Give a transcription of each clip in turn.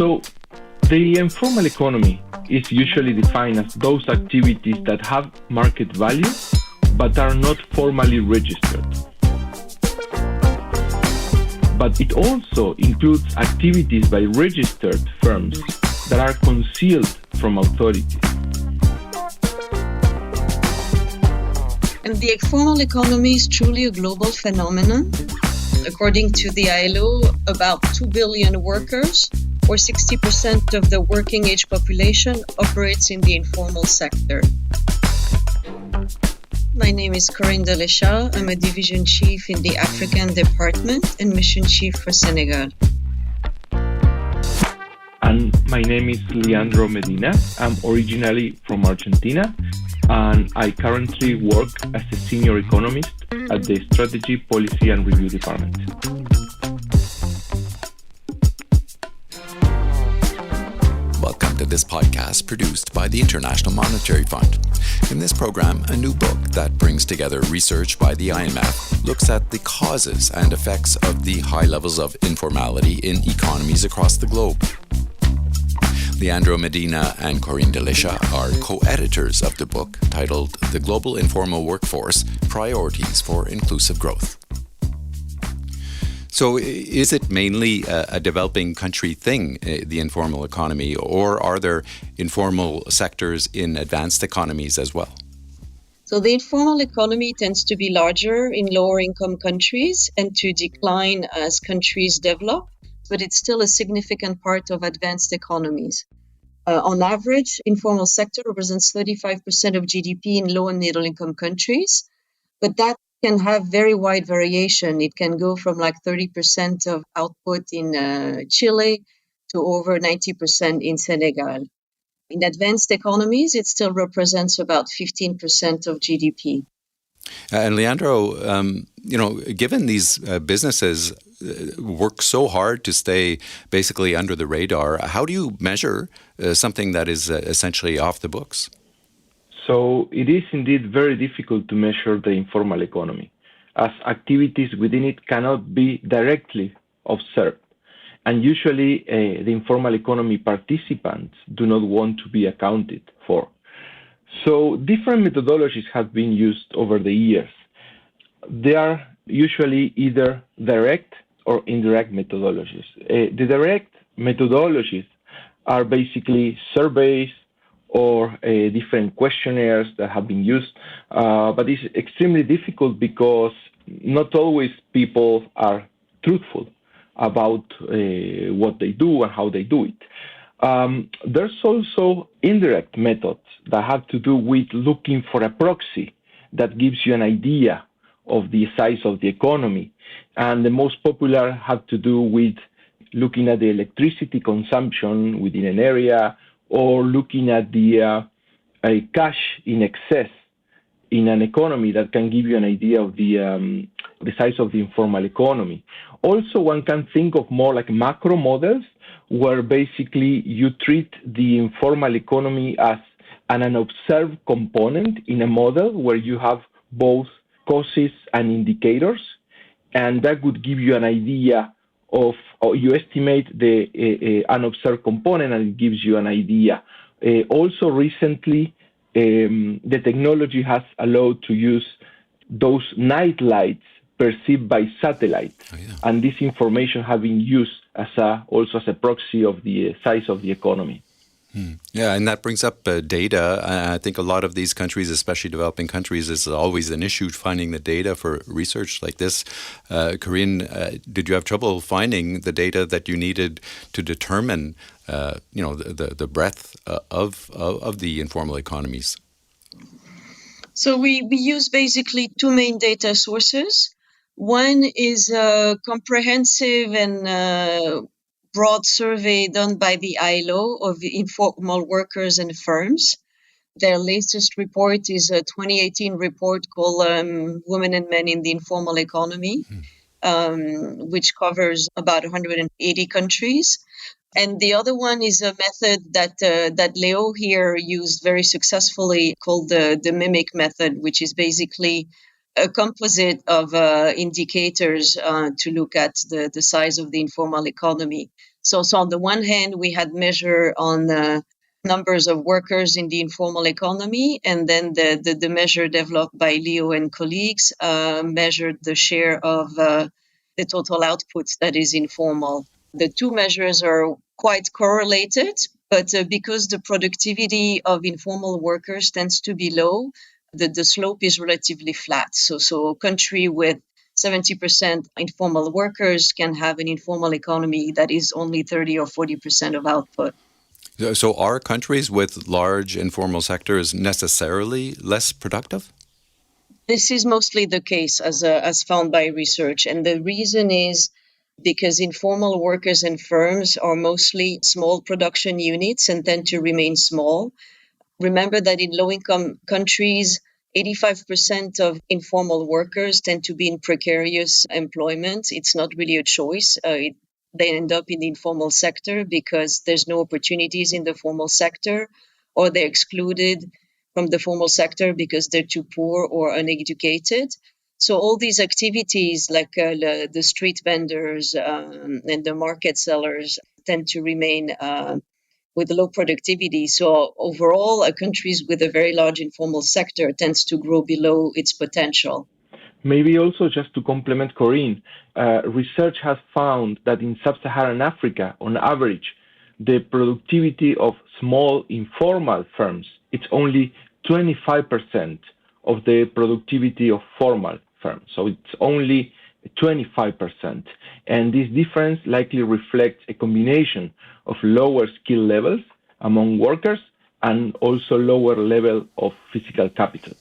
So the informal economy is usually defined as those activities that have market value but are not formally registered. But it also includes activities by registered firms that are concealed from authorities. And the informal economy is truly a global phenomenon. According to the ILO, about 2 billion workers, or 60% of the working age population, operates in the informal sector. My name is Corinne Deléchat. I'm a division chief in the African department and mission chief for Senegal. And my name is Leandro Medina. I'm originally from Argentina, and I currently work as a senior economist at the Strategy, Policy and Review Department. Welcome to this podcast produced by the International Monetary Fund. In this program, a new book that brings together research by the IMF looks at the causes and effects of the high levels of informality in economies across the globe. Leandro Medina and Corinne Deléchat are co-editors of the book titled The Global Informal Workforce, Priorities for Inclusive Growth. So is it mainly a developing country thing, the informal economy, or are there informal sectors in advanced economies as well? So the informal economy tends to be larger in lower income countries and to decline as countries develop, but it's still a significant part of advanced economies. On average, informal sector represents 35% of GDP in low and middle income countries, but that can have very wide variation. It can go from like 30% of output in Chile to over 90% in Senegal. In advanced economies, it still represents about 15% of GDP. And Leandro, given these businesses work so hard to stay basically under the radar, how do you measure something that is essentially off the books? So it is indeed very difficult to measure the informal economy, as activities within it cannot be directly observed. And usually the informal economy participants do not want to be accounted for. So different methodologies have been used over the years. They are usually either direct or indirect methodologies. The direct methodologies are basically surveys or different questionnaires that have been used, but it's extremely difficult because not always people are truthful about what they do and how they do it. There's also indirect methods that have to do with looking for a proxy that gives you an idea of the size of the economy. And the most popular have to do with looking at the electricity consumption within an area, or looking at the cash in excess in an economy that can give you an idea of the size of the informal economy. Also, one can think of more like macro models, where basically you treat the informal economy as an unobserved component in a model where you have both causes and indicators, and that would give you an idea of, or you estimate the unobserved component, and it gives you an idea. Also recently, the technology has allowed to use those night lights perceived by satellite, and this information has been used also as a proxy of the size of the economy. Yeah, and that brings up data. I think a lot of these countries, especially developing countries, is always an issue finding the data for research like this. Corinne, did you have trouble finding the data that you needed to determine, the breadth of the informal economies? So we use basically two main data sources. One is a comprehensive and broad survey done by the ILO of informal workers and firms. Their latest report is a 2018 report called Women and Men in the Informal Economy, which covers about 180 countries. And the other one is a method that Leo here used very successfully called the mimic method, which is basically a composite of indicators to look at the size of the informal economy. So on the one hand, we had measure on numbers of workers in the informal economy, and then the measure developed by Leo and colleagues measured the share of the total output that is informal. The two measures are quite correlated, but because the productivity of informal workers tends to be low, the slope is relatively flat. So a country with 70% informal workers can have an informal economy that is only 30 or 40% of output. So are countries with large informal sectors necessarily less productive? This is mostly the case as found by research. And the reason is because informal workers and firms are mostly small production units and tend to remain small. Remember that in low-income countries, 85% of informal workers tend to be in precarious employment. It's not really a choice. They end up in the informal sector because there's no opportunities in the formal sector, or they're excluded from the formal sector because they're too poor or uneducated. So all these activities like the street vendors and the market sellers tend to remain with low productivity. So overall, countries with a very large informal sector tends to grow below its potential. Maybe also just to complement Corinne, research has found that in sub-Saharan Africa, on average, the productivity of small informal firms, it's only 25% of the productivity of formal firms. So it's only 25%. And this difference likely reflects a combination of lower skill levels among workers and also lower level of physical capital.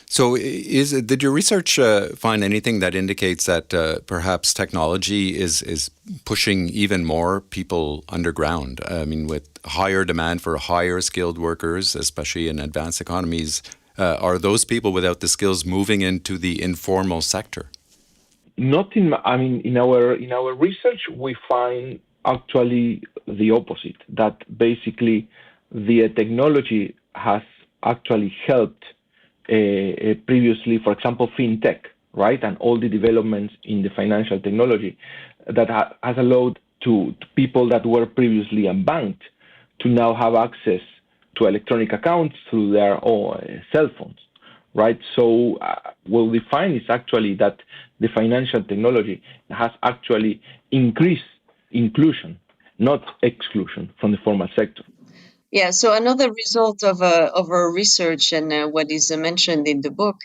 So did your research find anything that indicates that perhaps technology is pushing even more people underground? I mean, with higher demand for higher skilled workers, especially in advanced economies, are those people without the skills moving into the informal sector? Not in our research, we find actually the opposite, that basically the technology has actually helped previously, for example, fintech, right? And all the developments in the financial technology that has allowed to people that were previously unbanked to now have access to electronic accounts through their own cell phones, right? So what we find is actually that the financial technology has actually increased inclusion, not exclusion, from the formal sector. Yeah, so another result of our research and what is mentioned in the book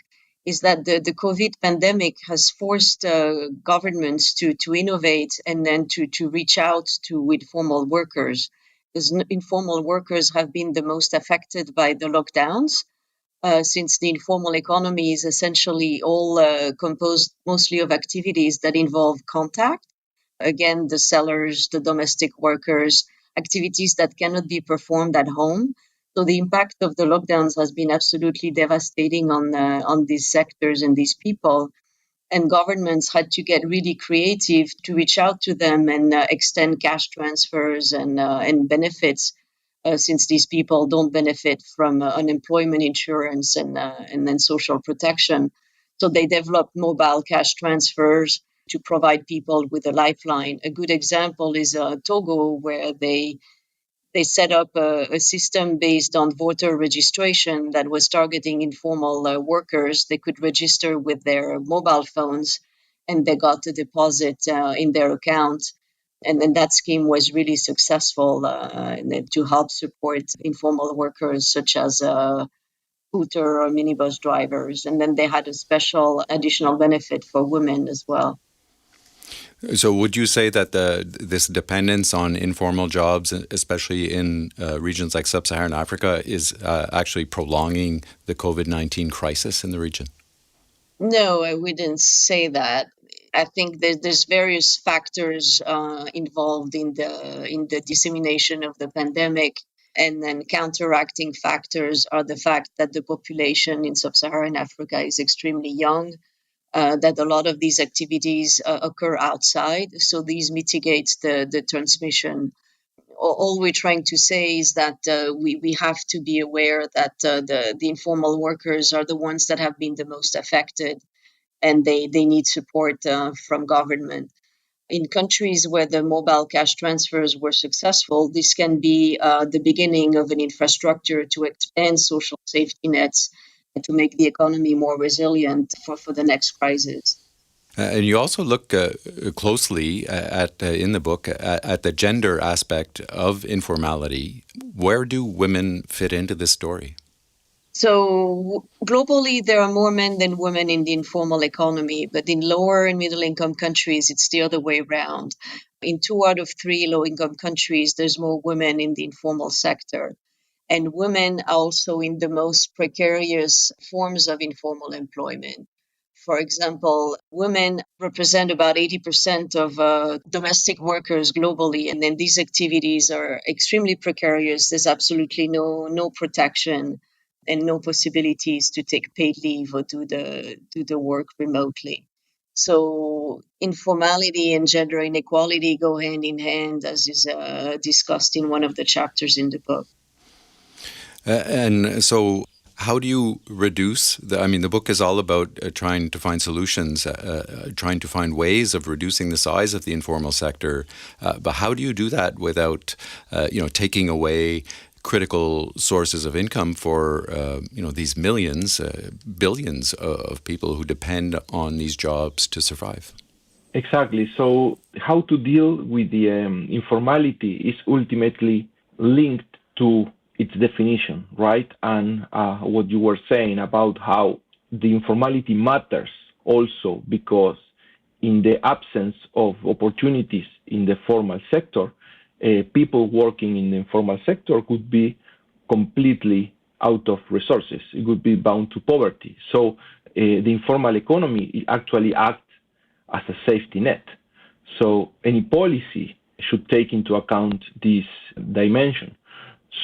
is that the COVID pandemic has forced governments to innovate and then to reach out to informal workers, because informal workers have been the most affected by the lockdowns, since the informal economy is essentially all composed mostly of activities that involve contact. Again, the sellers, the domestic workers, activities that cannot be performed at home. So the impact of the lockdowns has been absolutely devastating on these sectors and these people. And governments had to get really creative to reach out to them and extend cash transfers and benefits, since these people don't benefit from unemployment insurance and then social protection. So they developed mobile cash transfers to provide people with a lifeline. A good example is Togo, where they set up a system based on voter registration that was targeting informal workers. They could register with their mobile phones, and they got a deposit in their account. And then that scheme was really successful to help support informal workers such as scooter or minibus drivers. And then they had a special additional benefit for women as well. So would you say that this dependence on informal jobs, especially in regions like sub-Saharan Africa, is actually prolonging the COVID-19 crisis in the region? No, I wouldn't say that. I think there's various factors involved in the dissemination of the pandemic, and then counteracting factors are the fact that the population in sub-Saharan Africa is extremely young, that a lot of these activities occur outside, so these mitigates the transmission. All we're trying to say is that we have to be aware that the informal workers are the ones that have been the most affected, and they need support from government. In countries where the mobile cash transfers were successful, this can be the beginning of an infrastructure to expand social safety nets and to make the economy more resilient for the next crisis. And you also look closely in the book at the gender aspect of informality. Where do women fit into this story? So globally, there are more men than women in the informal economy, but in lower and middle income countries, it's the other way around. In 2 out of 3 low income countries, there's more women in the informal sector. And women are also in the most precarious forms of informal employment. For example, women represent about 80% of domestic workers globally, and then these activities are extremely precarious. There's absolutely no protection and no possibilities to take paid leave or do the work remotely. So informality and gender inequality go hand in hand, as is discussed in one of the chapters in the book. And so, how do you reduce the book is all about trying to find solutions, trying to find ways of reducing the size of the informal sector. But how do you do that without, taking away critical sources of income for, these millions, billions of people who depend on these jobs to survive? Exactly. So how to deal with the informality is ultimately linked to its definition, right? And what you were saying about how the informality matters also because in the absence of opportunities in the formal sector, people working in the informal sector could be completely out of resources. It could be bound to poverty. So the informal economy actually acts as a safety net. So any policy should take into account this dimension.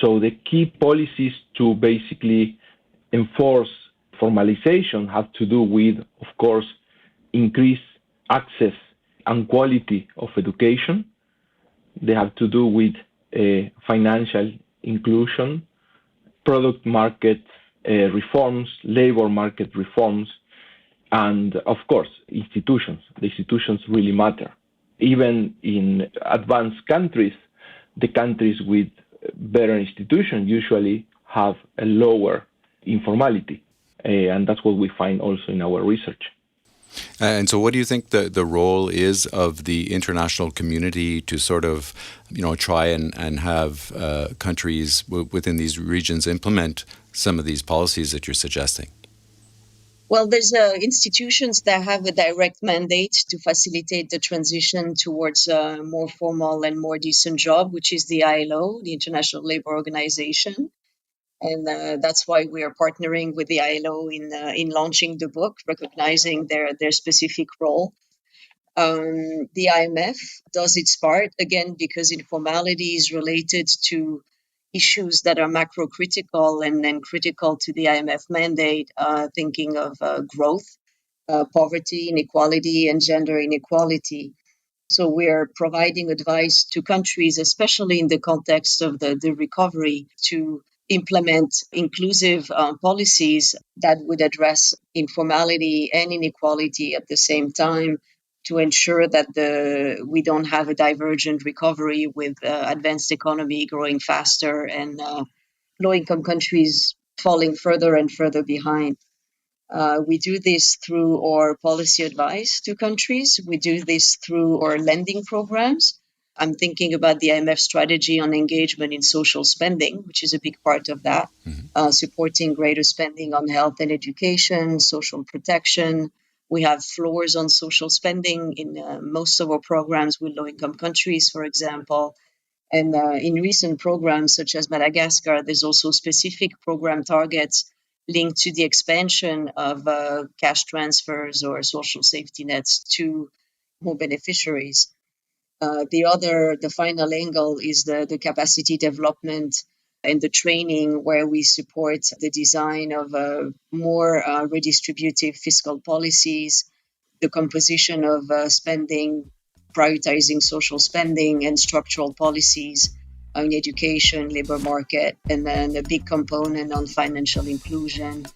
So the key policies to basically enforce formalization have to do with, of course, increased access and quality of education. They have to do with financial inclusion, product market reforms, labor market reforms, and of course, institutions. The institutions really matter. Even in advanced countries, the countries with better institutions usually have a lower informality. And that's what we find also in our research. And so what do you think the role is of the international community to sort of, try and have countries within these regions implement some of these policies that you're suggesting? Well, there's institutions that have a direct mandate to facilitate the transition towards a more formal and more decent job, which is the ILO, the International Labour Organization. And that's why we are partnering with the ILO in launching the book, recognizing their specific role. The IMF does its part, again, because informality is related to issues that are macro critical and then critical to the IMF mandate, thinking of growth, poverty, inequality, and gender inequality. So we're providing advice to countries, especially in the context of the recovery, to implement inclusive policies that would address informality and inequality at the same time, to ensure that we don't have a divergent recovery with advanced economy growing faster and low-income countries falling further and further behind. We do this through our policy advice to countries. We do this through our lending programs. I'm thinking about the IMF strategy on engagement in social spending, which is a big part of that, supporting greater spending on health and education, social protection. We have floors on social spending in most of our programs with low-income countries, for example. And in recent programs, such as Madagascar, there's also specific program targets linked to the expansion of cash transfers or social safety nets to more beneficiaries. The final angle is the capacity development and the training, where we support the design of more redistributive fiscal policies, the composition of spending, prioritizing social spending and structural policies on education, labor market, and then a big component on financial inclusion.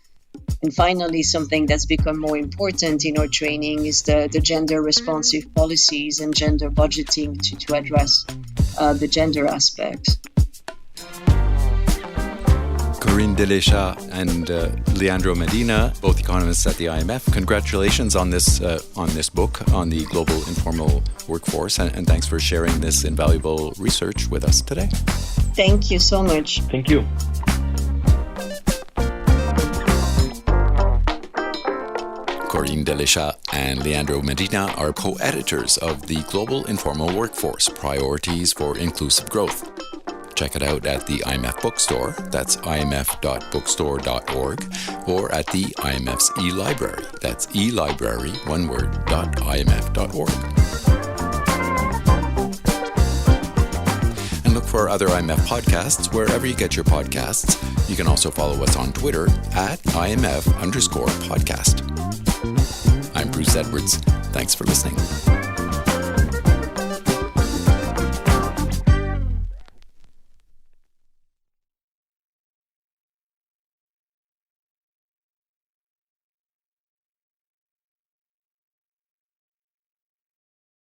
And finally, something that's become more important in our training is the gender responsive policies and gender budgeting to address the gender aspect. Corinne Deléchat and Leandro Medina, both economists at the IMF. Congratulations on this book on the global informal workforce, and thanks for sharing this invaluable research with us today. Thank you so much. Thank you. Corinne Deléchat and Leandro Medina are co-editors of the Global Informal Workforce, Priorities for Inclusive Growth. Check it out at the IMF bookstore, that's imf.bookstore.org, or at the IMF's e-library, that's e-library, one word, .imf.org. And look for other IMF podcasts wherever you get your podcasts. You can also follow us on Twitter at IMF_podcast. I'm Bruce Edwards. Thanks for listening.